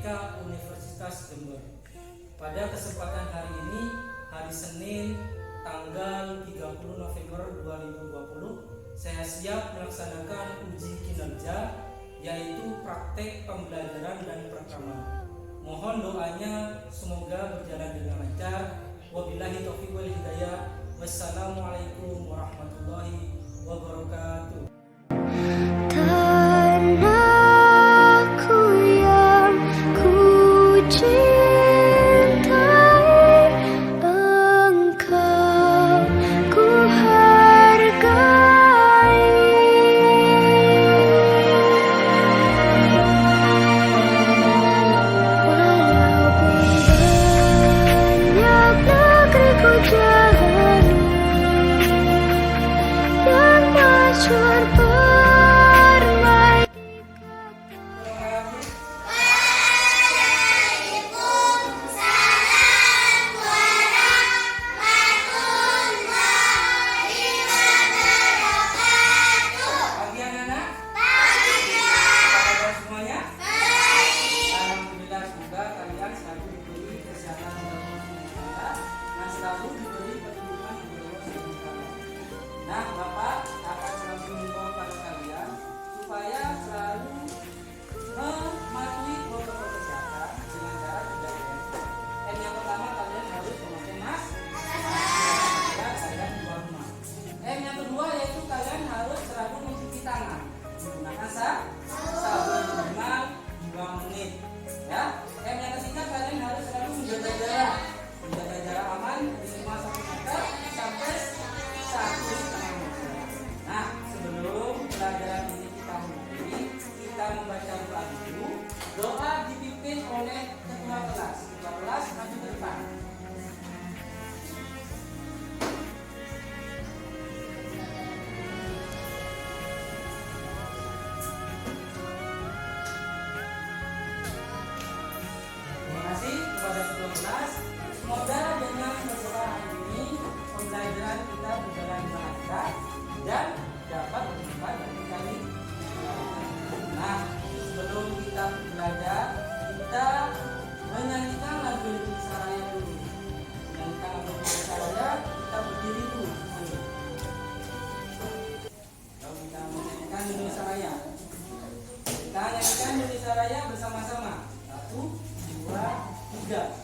Matematika Universitas Jember. Pada kesempatan hari ini, hari Senin, tanggal 30 November 2020, saya siap melaksanakan uji kinerja, yaitu praktek pembelajaran dan perekaman. Mohon doanya semoga berjalan dengan lancar. Wabillahi taufiq wal hidayah. Wassalamualaikum warahmatullahi wabarakatuh. Tanahku yang ku cintai, engkau ku hargai. Walaupun banyak negeri ku jalani yang masyhur Nah, Bapak akan selalu mengimbau pada kalian supaya selalu mematuhi protokol kesehatan dengan cara 3M. Yang pertama, kalian harus memakai masker kalian keluar rumah. Yang kedua yaitu kalian harus selalu mencuci tangan menggunakan sabun minimal 2 menit. Ya. Yang ketiga, kalian harus selalu menjaga jarak aman minimal 1 meter sampai 1,5 meter. Nah, sebelum pelajaran ini kita mulai, kita membaca doa dulu. Doa dipimpin oleh ketua kelas. Ketua kelas maju ke depan. Terima kasih kepada ketua kelas. Semoga dengan berdoa hari ini pembelajaran kita berjalan dengan lancar dan dapat bermanfaat bagi kami. Nah, sebelum kita belajar, kita menyanyikan lagu Indonesia Raya dulu. Menyanyikan lagu Indonesia Raya, kita berdiri dulu. Lalu kita menyanyikan Indonesia Raya. Kita nyanyikan Indonesia Raya bersama-sama. 1, 2, 3.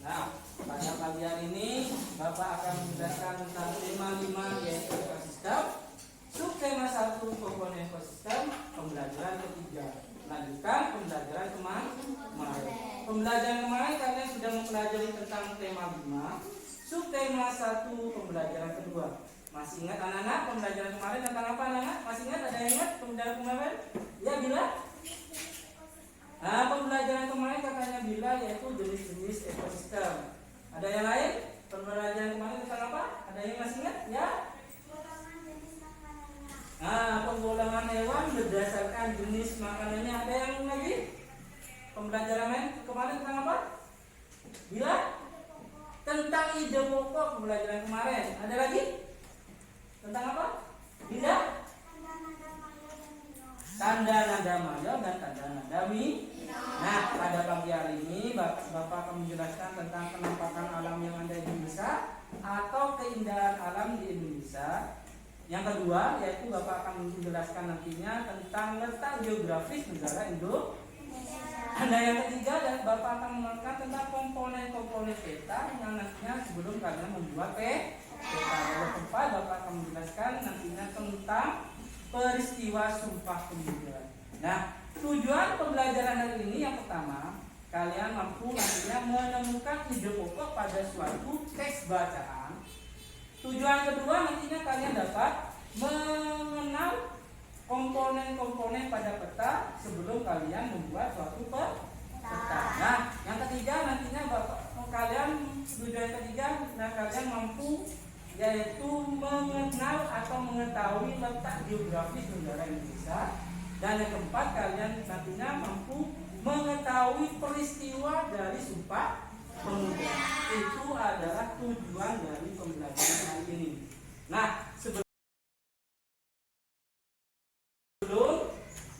Nah, pada pagi ini Bapak akan menjelaskan tentang tema 5 yaitu ekosistem. Subtema 1 komponen ekosistem, pembelajaran ketiga. Lanjutkan pembelajaran kemarin. Pembelajaran kemarin kalian sudah mempelajari tentang tema 5. Subtema 1 pembelajaran kedua. Masih ingat anak-anak pembelajaran kemarin tentang apa anak-anak? Masih ingat? Ada yang ingat pembelajaran kemarin? Ya Bila? Nah, pembelajaran kemarin katanya Bila yaitu jenis-jenis ekosistem. Ada yang lain? Pembelajaran kemarin tentang apa? Ada yang masih ingat? Ya? Nah, penggolongan hewan berdasarkan jenis makanannya. Ada yang lagi? Pembelajaran kemarin tentang apa? Bila? Tentang ide pokok pembelajaran kemarin. Ada lagi? Tentang apa? Bila? Tanda nada maya dan tanda nada mi. Nah, pada pagi hari ini Bapak akan menjelaskan tentang penampakan alam yang ada di Indonesia atau keindahan alam di Indonesia. Yang kedua, yaitu Bapak akan menjelaskan nantinya tentang letak geografis negara Indonesia. Ada yang ketiga, dan Bapak akan menerangkan tentang komponen-komponen peta yang nantinya sebelum kalian membuat peta. Yang keempat, Bapak akan menjelaskan nantinya tentang peristiwa Sumpah Pemuda. Nah, tujuan pembelajaran hari ini yang pertama, kalian mampu nantinya menemukan ide pokok pada suatu teks bacaan. Tujuan kedua, nantinya kalian dapat mengenal komponen-komponen pada peta sebelum kalian membuat suatu peta. Nah, yang ketiga nantinya kalian tujuan ketiga, nah kalian mampu yaitu mengenal atau mengetahui letak geografis negara Indonesia. Dan yang keempat, kalian nantinya mampu mengetahui peristiwa dari Sumpah Pemuda. Itu adalah tujuan dari pembelajaran hari ini. Nah, sebelum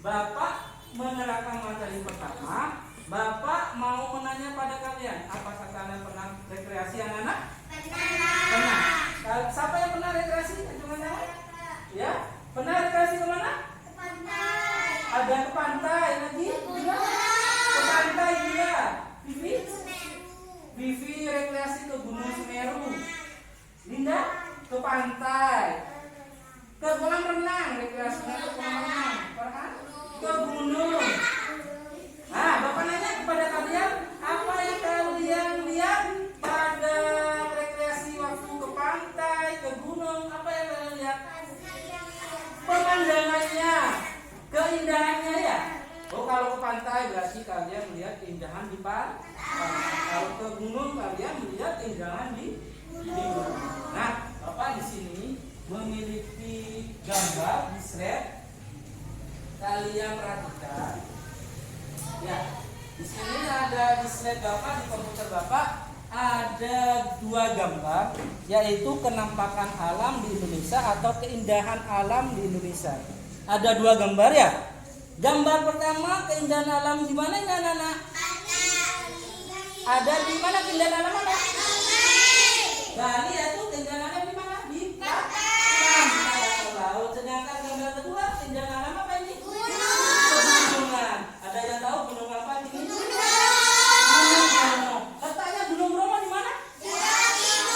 Bapak menerapkan materi pertama, Bapak mau menanya pada kalian, apakah kalian pernah rekreasi anak-anak? Pernah. Siapa yang pernah rekreasi? Cuma ya? Pernah rekreasi kemana? Ke pantai. Ada ke pantai lagi? Juga? Ke pantai juga. Vivi rekreasi ke Gunung Semeru. Linda ke pantai. Ke kolam renang, rekreasinya ke kolam renang. Pernah? Ke gunung. Nah, Bapak nanya kepada kalian, apa yang kalian lihat pada rekreasi waktu ke pantai, ke gunung? Apa yang kalian lihat? Pemandangannya, keindahannya ya. Oh, kalau ke pantai berarti kalian melihat keindahan di pantai. Kalau ke gunung kalian melihat keindahan di gunung. Nah, Bapak di sini memiliki gambar di slide. Kalian perhatikan. Ya, di sini ada di slide Bapak, di komputer Bapak ada dua gambar, yaitu kenampakan alam di Indonesia atau keindahan alam di Indonesia. Ada dua gambar ya. Gambar pertama keindahan alam di mana ya, anak-anak? Ada di mana keindahan alam ada? Bali itu keindahan alam di mana? Di pantai atau laut. Sedangkan gambar kedua keindahan alam apa ini? Pegunungan. Ada yang tahu gunung apa ini? Gunung Bromo. Letaknya Gunung Bromo di mana?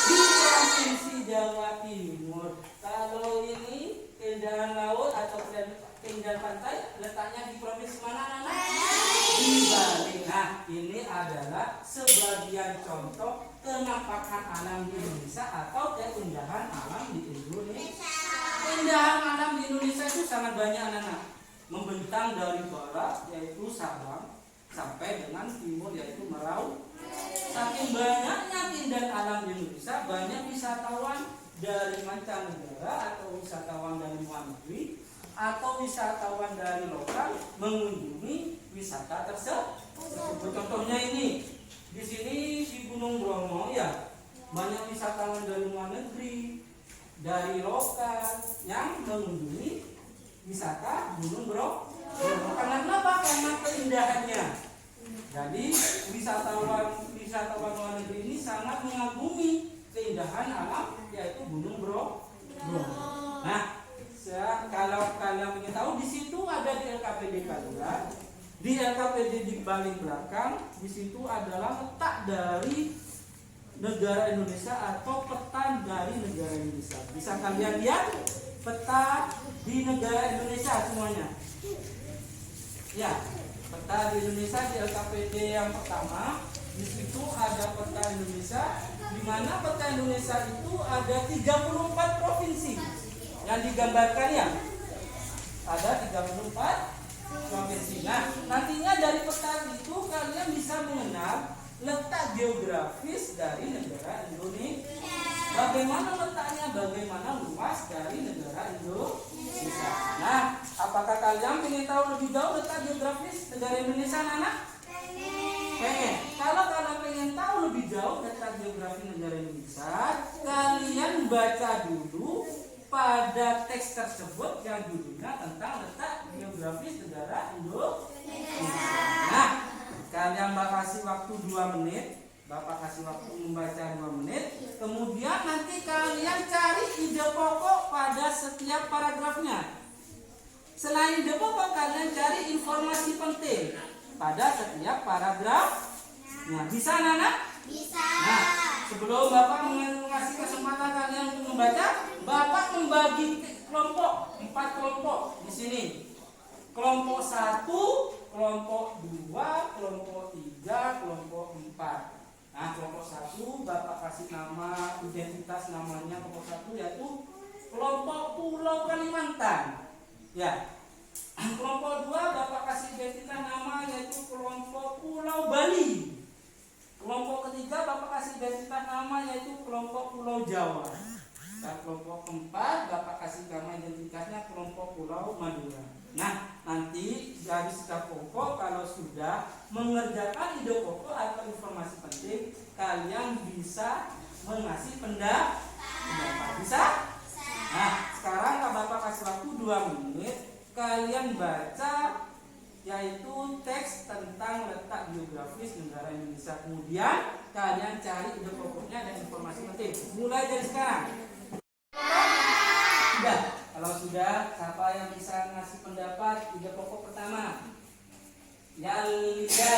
Di Provinsi Jawa Timur. Kalau ini keindahan laut atau keindahan pantai letaknya di provinsi mana, anak? Di Bali. Nah, ini adalah sebagian contoh kenampakan alam di Indonesia atau keindahan alam di Indonesia. Keindahan alam di Indonesia itu sangat banyak, anak-anak. Membentang dari barat yaitu Sabang sampai dengan timur yaitu Merauke. Saking banyaknya keindahan alam di Indonesia, banyak wisatawan dari mancanegara atau wisatawan dari luar negeri atau wisatawan dari lokal mengunjungi wisata tersebut. Contohnya ini, di sini di Gunung Bromo ya, banyak wisatawan dari luar negeri, dari lokal yang mengunjungi wisata Gunung Bromo. Karena kenapa? Karena keindahannya. Jadi wisatawan luar negeri ini sangat mengagumi keindahan alam yaitu Gunung Bromo. Nah, kalau kalian ingin tahu, di situ ada di LKPD kalian. Di LKPD di paling belakang, di situ adalah letak dari negara Indonesia atau peta dari negara Indonesia. Bisa kalian lihat peta di negara Indonesia semuanya. Ya, peta di Indonesia di LKPD yang pertama. Di situ ada peta Indonesia, di mana peta Indonesia itu ada 34 provinsi. yang digambarkan ya ada 34 provinsi. Nah, nantinya dari peta itu kalian bisa mengenal letak geografis dari negara Indonesia. Bagaimana letaknya, bagaimana luas dari negara Indonesia. Nah, apakah kalian ingin tahu lebih jauh letak geografis negara Indonesia, anak? Pengen. Kalau kalian pengen tahu lebih jauh letak geografi negara Indonesia, kalian baca dulu pada teks tersebut yang judulnya tentang letak geografis negara Indonesia. Nah, kalian kasih waktu 2 menit. Bapak kasih waktu membaca 2 menit. Kemudian nanti kalian cari ide pokok pada setiap paragrafnya. Selain ide pokok, kalian cari informasi penting pada setiap paragraf. Nah, bisa anak? Bisa. Nah, sebelum Bapak mengasih kesempatan kalian untuk membaca, Bapak membagi kelompok 4 kelompok di sini. Kelompok 1, kelompok 2, kelompok 3, kelompok 4. Nah, kelompok 1 Bapak kasih nama, identitas namanya kelompok 1 yaitu kelompok Pulau Kalimantan. Ya. Kelompok 2 Bapak kasih identitas nama yaitu kelompok Pulau Bali. Kelompok ketiga Bapak kasih identitas nama yaitu kelompok Pulau Jawa. Dan kelompok 4 Bapak kasih nama identitasnya kelompok Pulau Madura. Nah, nanti dari setiap kelompok kalau sudah mengerjakan ide pokok atau informasi penting, kalian bisa mengasih pendapat. Bisa? Nah, sekarang Bapak kasih waktu 2 menit. Kalian baca yaitu teks tentang letak geografis negara Indonesia. Kemudian kalian cari ide pokoknya dan informasi penting. Mulai dari sekarang. Sudah. Kalau sudah, siapa yang bisa ngasih pendapat ide pokok pertama? Yalida.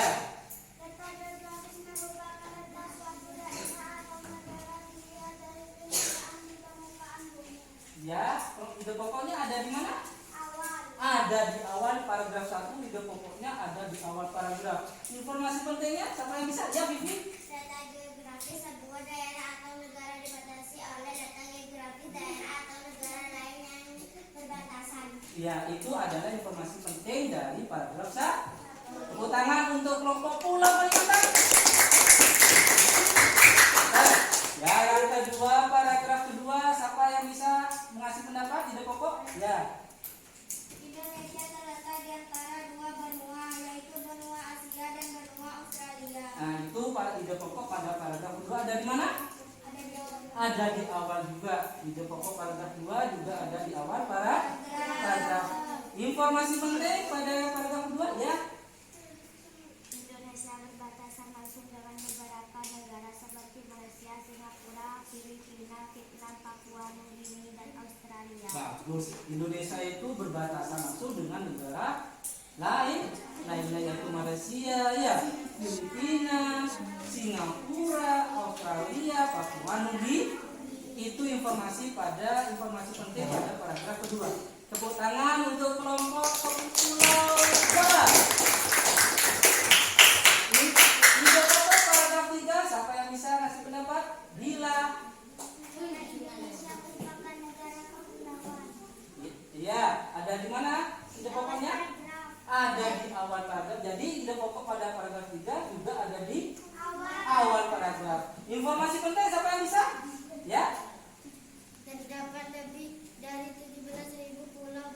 Letak geografis merupakan letak suatu daerah atau negara dilihat dari keadaan di permukaan bumi. Ya, ide pokoknya ada di mana? Awal. Ada di awal paragraf 1, ide pokoknya ada di awal paragraf. Informasi pentingnya siapa yang bisa? Ya, Vivi. Letak geografis sebuah daerah atau negara dibatasi oleh letak geografis daerah atau negara lain yang berbatasan. Ya, itu adalah informasi penting dari paragraf 1. Tepuk tangan untuk kelompok Pulau Kalimantan. Nah, ya, yang kedua, paragraf kedua, siapa yang bisa mengasih pendapat ide pokok? Ya. Indonesia terletak di antara 2 benua, yaitu benua Asia dan benua Australia. Nah, itu ide pokok pada paragraf kedua ada di mana? Ada di awal. Ada di awal juga. Ide pokok paragraf 2 juga ada di awal paragraf. Informasi penting pada paragraf kedua ya. Indonesia berbatasan langsung dengan beberapa negara seperti Malaysia, Singapura, Filipina, Vietnam, Papua Nugini, dan Australia. Bagus. Indonesia itu berbatasan langsung dengan negara lainnya yaitu Malaysia, ya, Filipina, Singapura, Australia, Papua Nugini. Itu informasi penting pada paragraf kedua. Tepuk tangan untuk kelompok Pulau Jawa. Ide pokok paragraf 3, siapa yang bisa ngasih pendapat? Bila. Indonesia merupakan negara kepulauan. Iya, ada di mana ide pokoknya? Ada di awal paragraf. Jadi ide pokok pada paragraf 3 juga ada di awal paragraf. Informasi penting siapa yang bisa? Ya. Terdapat lebih dari 17.000 pulau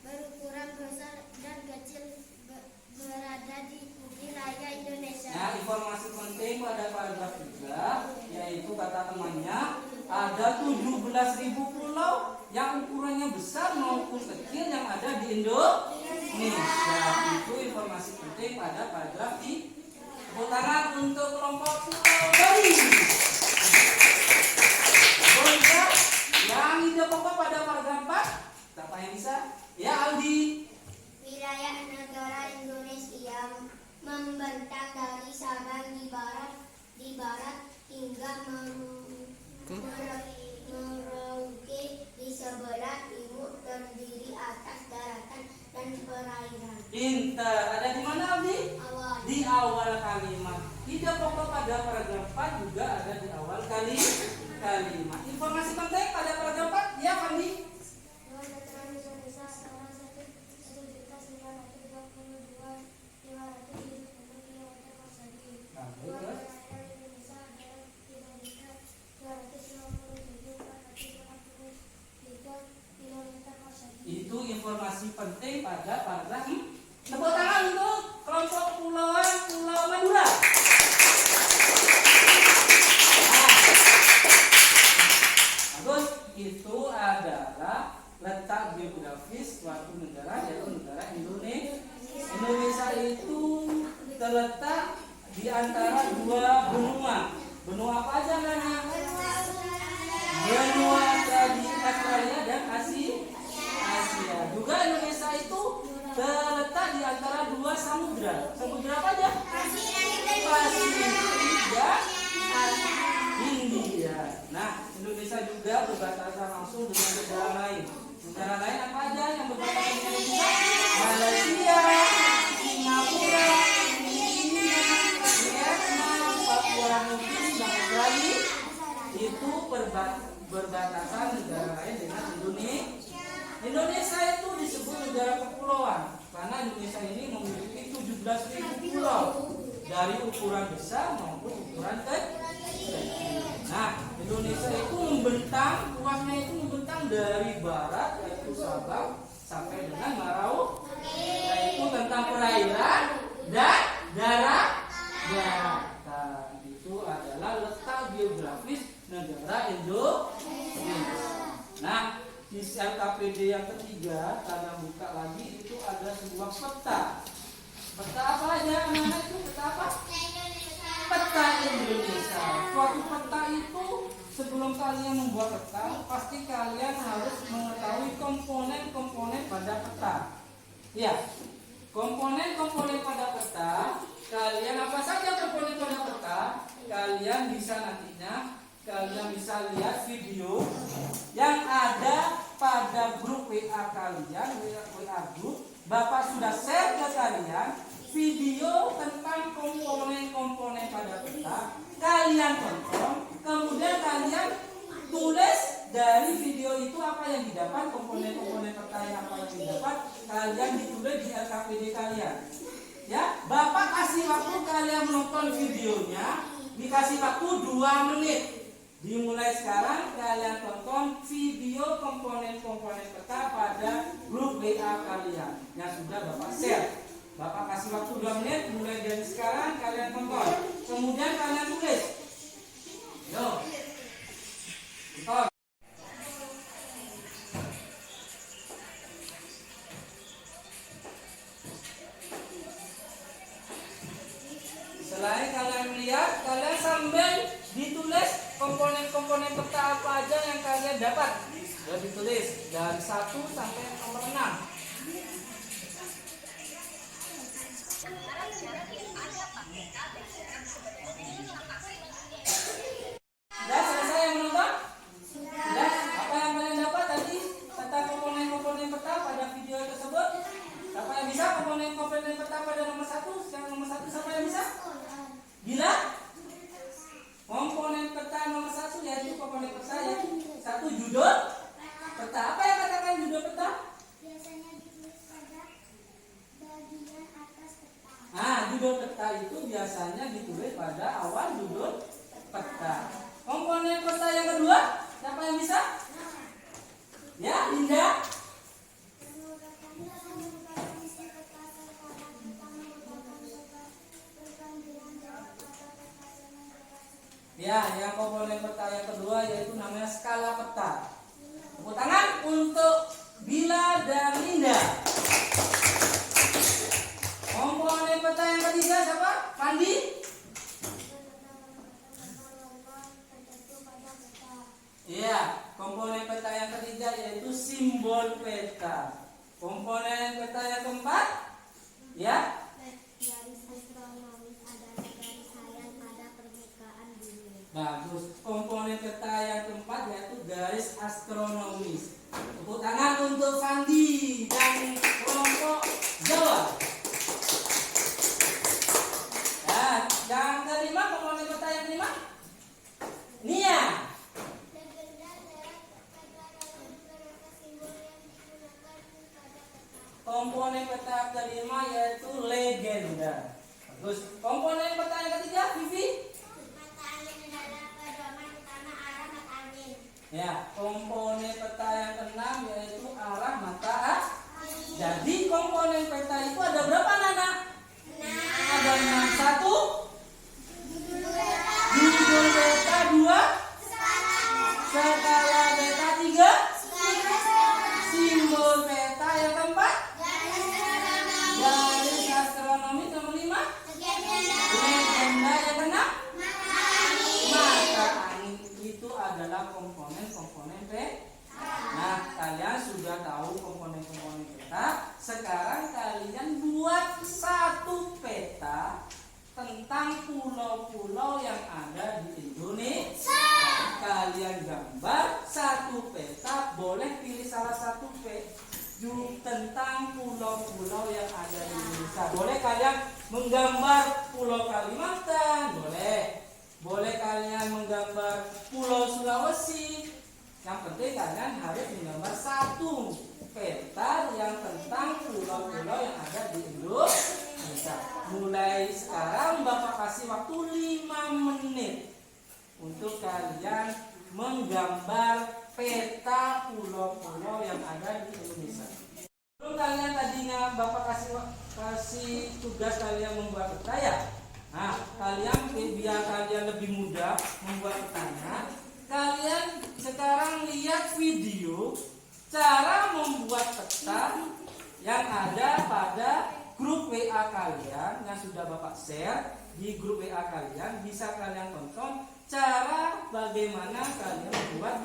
berukuran besar dan kecil berada di wilayah Indonesia. Nah, informasi penting pada paragraf 3 yaitu kata temannya ada 17.000 pulau yang ukurannya besar maupun kecil yang ada di Indonesia. Itu informasi penting pada paragraf 3. Tepuk tangan untuk kelompok Pulau Bali. Kemudian yang ide pokok pada paragraf 4, siapa yang bisa? Ya, Aldi. Wilayah negara Indonesia membentang dari Sabang di barat hingga Merauke di sebelah timur, terdiri atas daratan dan perairan. Pintar. Ada di mana, Aldi? Awal. Di awal kalimat. Ide pokok pada paragraf 4 juga ada di awal kalimat. Informasi penting pada paragraf 4, ya, Fandi. informasi penting pada paragraf. Tepuk tangan untuk kelompok kepulauan Pulau Madura. Bagus, itu adalah letak geografis suatu negara, yaitu negara Indonesia. Indonesia itu terletak di antara dua benua. Benua apa aja Nana? Benua di Australia dan Asia. Juga Indonesia itu terletak di antara dua samudra. Samudra apa aja? Pasifik dan India. Nah, Indonesia juga berbatasan langsung dengan negara lain. Negara lain apa aja yang berbatasan dengan Indonesia? Malaysia, Singapura, Filipina, Vietnam, Papua Nugini, dan Australia. Itu berbatasan negara lain dengan Indonesia. Indonesia itu disebut negara kepulauan karena Indonesia ini memiliki 17.000 pulau dari ukuran besar maupun ukuran kecil. Nah, Indonesia itu membentang, luasnya itu membentang dari barat yaitu Sabang sampai dengan Merauke, yaitu tentang perairan dan daratan. Itu adalah letak geografis negara Indonesia. Nah, di LKPD yang ketiga, karena buka lagi itu ada sebuah peta. Peta apa aja anak-anak itu? Peta apa? Peta Indonesia. Suatu peta itu sebelum kalian membuat peta, pasti kalian harus mengetahui komponen-komponen pada peta. Ya, komponen-komponen pada peta. Kalian apa saja komponen pada peta? Kalian bisa nantinya kalian bisa lihat video yang ada pada grup WA kalian, WA grup. Bapak sudah share ke kalian video tentang komponen-komponen pada peta. Kalian tonton, kemudian kalian tulis dari video itu apa yang didapat, komponen-komponen peta yang apa yang didapat, kalian ditulis di LKPD kalian. Ya, Bapak kasih waktu kalian menonton videonya, dikasih waktu 2 menit. Dimulai sekarang kalian tonton video komponen-komponen peta pada grup WA kalian yang sudah Bapak share. Bapak kasih waktu 2 menit, mulai dari sekarang kalian tonton. Kemudian kalian tulis. Yo. Tonton. Selain kalian melihat, kalian sambil ditulis komponen-komponen peta apa aja yang kalian dapat. Sudah ditulis dari 1 sampai nomor 6. Sudah selesai yang menonton? Sudah? Apa yang kalian dapat tadi tentang komponen-komponen peta pada video tersebut? Siapa yang bisa komponen-komponen peta pada nomor 1? Yang nomor 1 siapa yang bisa? Bila? Komponen peta nomor 1 yaitu komponen peta yaitu 1 judul peta. Apa yang katakan judul peta? Biasanya ditulis pada bagian atas peta. Nah, judul peta itu biasanya ditulis pada awal judul peta. Komponen peta yang kedua, siapa yang bisa? Ya, Linda. Ya, yang komponen peta yang kedua yaitu namanya skala peta. Tepuk tangan untuk Bila dan Linda. Komponen peta yang ketiga siapa? Pandi? Iya, komponen peta yang ketiga yaitu simbol peta. Komponen peta yang keempat? Ya? Garis astronomis adalah garis hayal pada permukaan bumi. Bagus. Komponen peta yang keempat yaitu garis astronomis. Tepuk tangan untuk Fandi dan kelompok Jawa. Dan yang kelima, komponen peta yang kelima, Nia. Komponen peta kelima yaitu legenda. Bagus. Komponen peta yang ketiga, Vivi. Mata angin adalah pedoman utama arah mata angin. Ya, komponen peta yang keenam yaitu arah mata angin. komponen peta itu ada berapa Nana? Ada 6. 1 judul peta, 2 skala peta, 3 simbol peta, yang keempat garis astronomi, nomor 5 legenda, yang keenam mata angin. Itu adalah komponen-komponen peta. Nah, kalian sudah tahu komponen-komponen peta. Sekarang kalian buat satu peta tentang pulau-pulau yang ada di Indonesia. Kalian gambar satu peta, boleh pilih salah satu tentang pulau-pulau yang ada di Indonesia. Boleh kalian menggambar Pulau Kalimantan, boleh kalian menggambar Pulau Sulawesi. Yang penting kalian harus menggambar satu peta yang tentang pulau-pulau yang ada di Indonesia. Mulai sekarang Bapak kasih waktu 5 menit untuk kalian menggambar peta pulau-pulau yang ada di Indonesia. Sebelum kalian tadinya Bapak kasih tugas kalian membuat peta ya. Nah, kalian biar kalian lebih mudah membuat petanya, kalian sekarang lihat video cara membuat peta yang ada pada grup WA kalian yang sudah Bapak share di grup WA kalian. Bisa kalian tonton cara bagaimana kalian membuat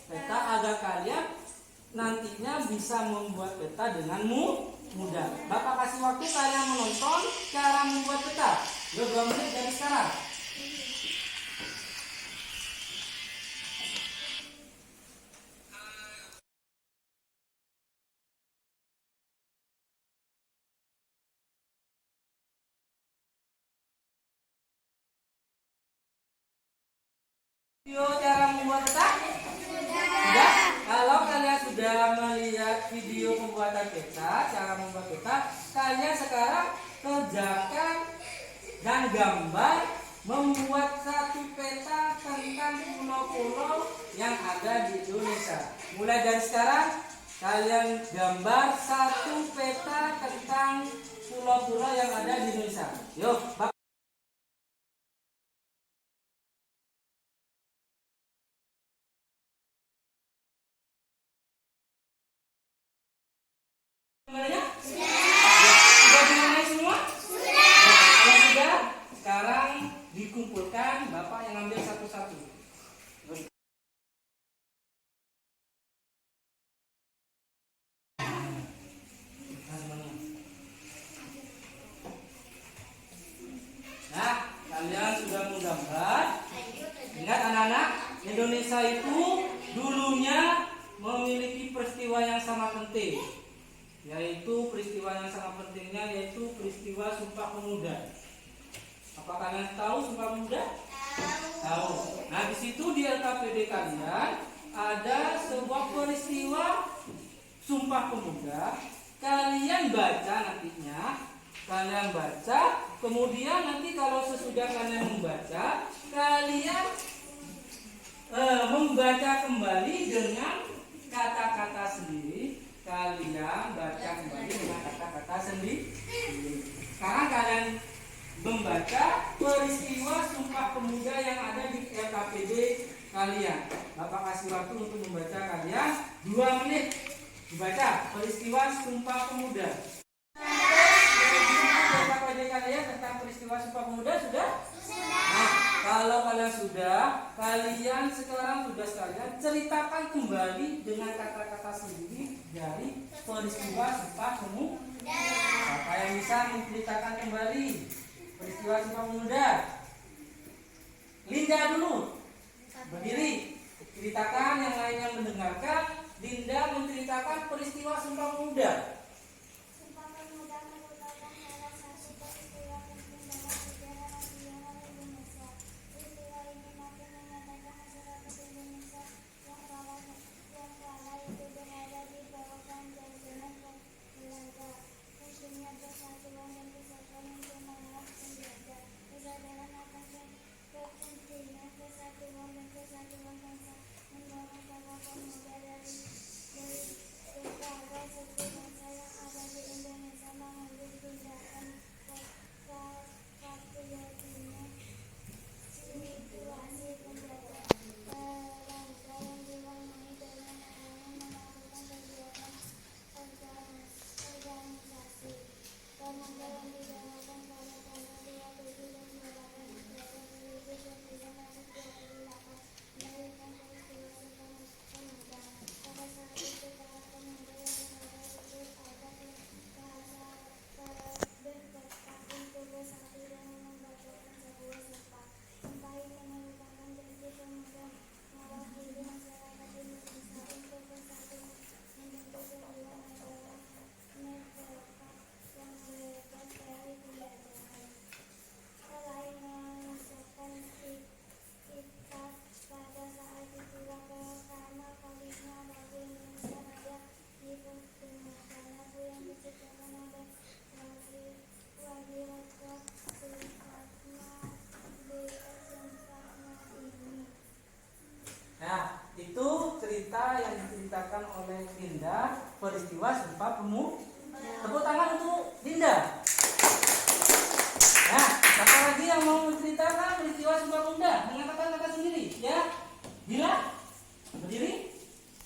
peta agar kalian nantinya bisa membuat peta dengan mudah. Bapak kasih waktu kalian menonton cara membuat peta. 2 menit dari sekarang. Video cara membuat peta? Sudah? Kalau kalian sudah melihat video pembuatan peta, cara membuat peta, kalian sekarang kerjakan dan gambar membuat satu peta tentang pulau-pulau yang ada di Indonesia. Mulai dari sekarang, kalian gambar satu peta tentang pulau-pulau yang ada di Indonesia. Yuk, gambarnya? Sudah dimulai semua? Kalau sudah, sekarang dikumpulkan, Bapak yang ambil satu-satu. Nah, kalian sudah menggambar. Ingat anak-anak, Indonesia itu dulunya memiliki peristiwa yang sangat penting. Yaitu peristiwa yang sangat pentingnya yaitu peristiwa Sumpah Pemuda. Apa kalian tahu Sumpah Pemuda? Tahu. Nah, di situ di LKPD kalian ada sebuah peristiwa Sumpah Pemuda. Kalian baca nantinya, kalian baca, kemudian nanti kalau sesudah kalian membaca, kalian membaca kembali dengan kata-kata sendiri. Kalian baca kembali dengan kata-kata sendiri. Sekarang kalian membaca peristiwa Sumpah Pemuda yang ada di LKPD kalian. Bapak kasih waktu untuk membaca kalian 2 menit. Dibaca peristiwa Sumpah Pemuda. LKPD kalian tentang peristiwa Sumpah Pemuda sudah? Nah, kalau kalian sudah, kalian sekarang tugas kalian ceritakan kembali dengan kata-kata sendiri dari peristiwa Sumpah Pemuda. Siapa yang bisa menceritakan kembali peristiwa Sumpah Pemuda? Linda dulu, berdiri, ceritakan, yang lainnya mendengarkan. Linda menceritakan peristiwa Sumpah Pemuda. Sumpah Pemuda merupakan salah satu peristiwa penting dalam sejarah nasional Indonesia. Peristiwa ini mampu menyatakan masyarakat Indonesia yang kala itu berada di bawah jajahan Belanda. Musuhnya persatuan dan kesatuan untuk melawan penjajah. Kesadaran akan kepentingan kesatuan dan kesatuan bangsa mendorong para pemuda dari berbagai suku bangsa oleh Dinda peristiwa Sumpah Pemuda. Tepuk tangan untuk Dinda. Nah, siapa lagi yang mau menceritakan peristiwa Sumpah Pemuda? Mengatakan kata sendiri, ya? Bila berdiri.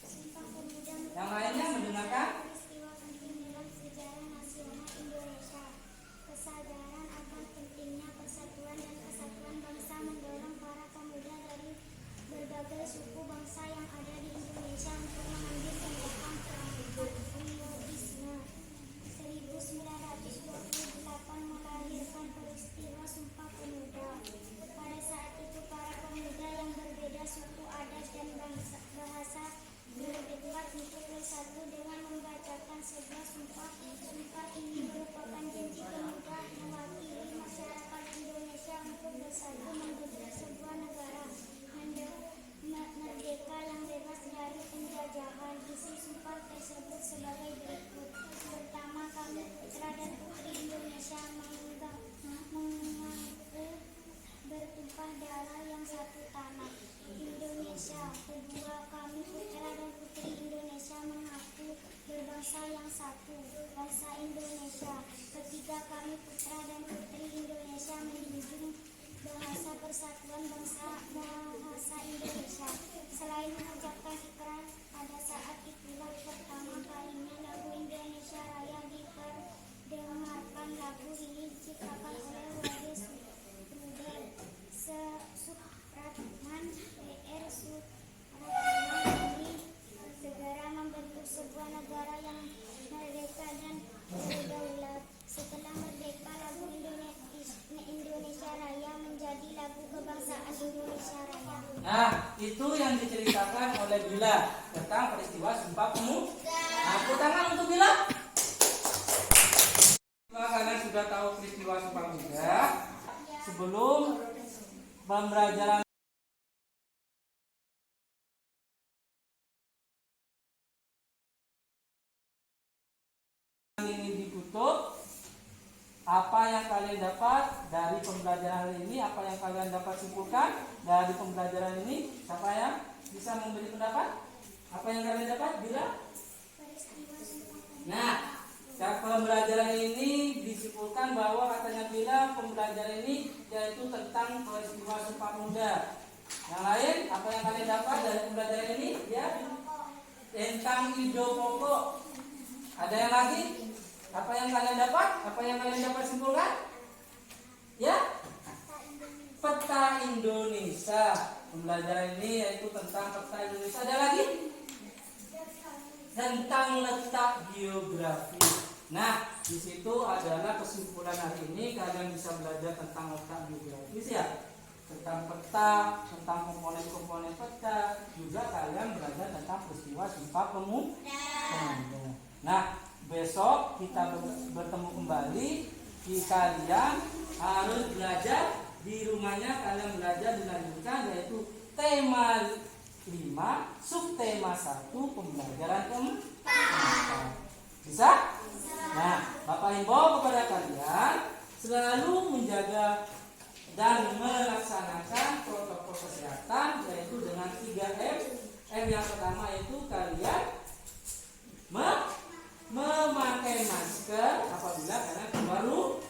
Sumpah Pemuda Yang lainnya mendengarkan. peristiwa penting dalam sejarah nasional Indonesia. Kesadaran akan pentingnya persatuan dan kesatuan bangsa mendorong para pemuda dari berbagai suku bangsa yang ada di Indonesia untuk mengambil tindakan terorisme. 1928 melahirkan peristiwa Sumpah Pemuda. Pada saat itu para pemuda yang berbeda suku, adat, dan bahasa berdebat untuk bersatu dengan membacakan sebuah sumpah. Sumpah ini merupakan janji pemuda mewakili masyarakat Indonesia untuk bersatu membentuk sebuah negara merdeka yang bebas dari penjajahan. Isi sumpah tersebut sebagai berikut. Pertama, kami putra dan putri Indonesia mengaku bertumpah darah yang satu tanah Indonesia. Kedua, kami putra dan putri Indonesia mengaku berbangsa yang satu, bangsa Indonesia. Ketiga, kami putra dan putri Indonesia menjunjung bahasa persatuan bahasa Indonesia. Selain mengucapkan ikrar, pada saat itulah pertama kalinya lagu Indonesia Raya diperdengarkan. Lagu ini diciptakan oleh Wahyu Supratman. PR Supratman ini segera membentuk sebuah negara yang merdeka dan berdaulat. Setelah merdeka, lagu Indonesia Raya menjadi lagu kebangsaan Indonesia Raya. Nah, itu yang diceritakan oleh Bila tentang peristiwa Sumpah Pemuda. Nah, tepuk tangan untuk Bila. Kalian sudah tahu peristiwa Sumpah Pemuda. Sebelum pembelajaran ini ditutup, apa yang kalian dapat dari pembelajaran hari ini? Apa yang kalian dapat simpulkan dari pembelajaran ini? Siapa yang bisa memberi pendapat? Apa yang kalian dapat? Bila? Nah, pembelajaran ini disimpulkan bahwa katanya Bila pembelajaran ini yaitu tentang peristiwa Sumpah Pemuda. Yang lain, apa yang kalian dapat dari pembelajaran ini? Ya, tentang ide pokok. Ada yang lagi? Apa yang kalian dapat? Apa yang kalian dapat simpulkan? Ya? Peta Indonesia. Pembelajaran ini yaitu tentang peta Indonesia. Ada lagi? Tentang letak geografi. Nah, di situ adalah kesimpulan hari ini. Kalian bisa belajar tentang letak geografis ya. Tentang peta, tentang komponen-komponen peta. Juga kalian belajar tentang peristiwa Sumpah Pemuda. Nah, besok kita bertemu kembali. Kalian harus belajar di rumahnya. Kalian belajar dilanjutkan yaitu tema 5, subtema 1, pembelajaran keempat. Bisa? Nah, Bapak himbau kepada kalian selalu menjaga dan melaksanakan protokol kesehatan yaitu dengan 3M. M yang pertama yaitu kalian memakai masker apabila kalian keluar rumah.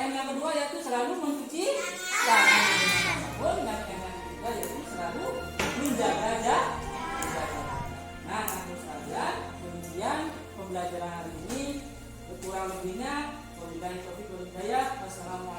M yang kedua yaitu selalu mencuci tangan dengan sabun, dan M yang ketiga yaitu selalu menjaga jarak. Nah, menurut kalian demikian pembelajaran hari ini. Kurang lebihnya, wabillahi taufiq wal hidayah. Wassalamualaikum.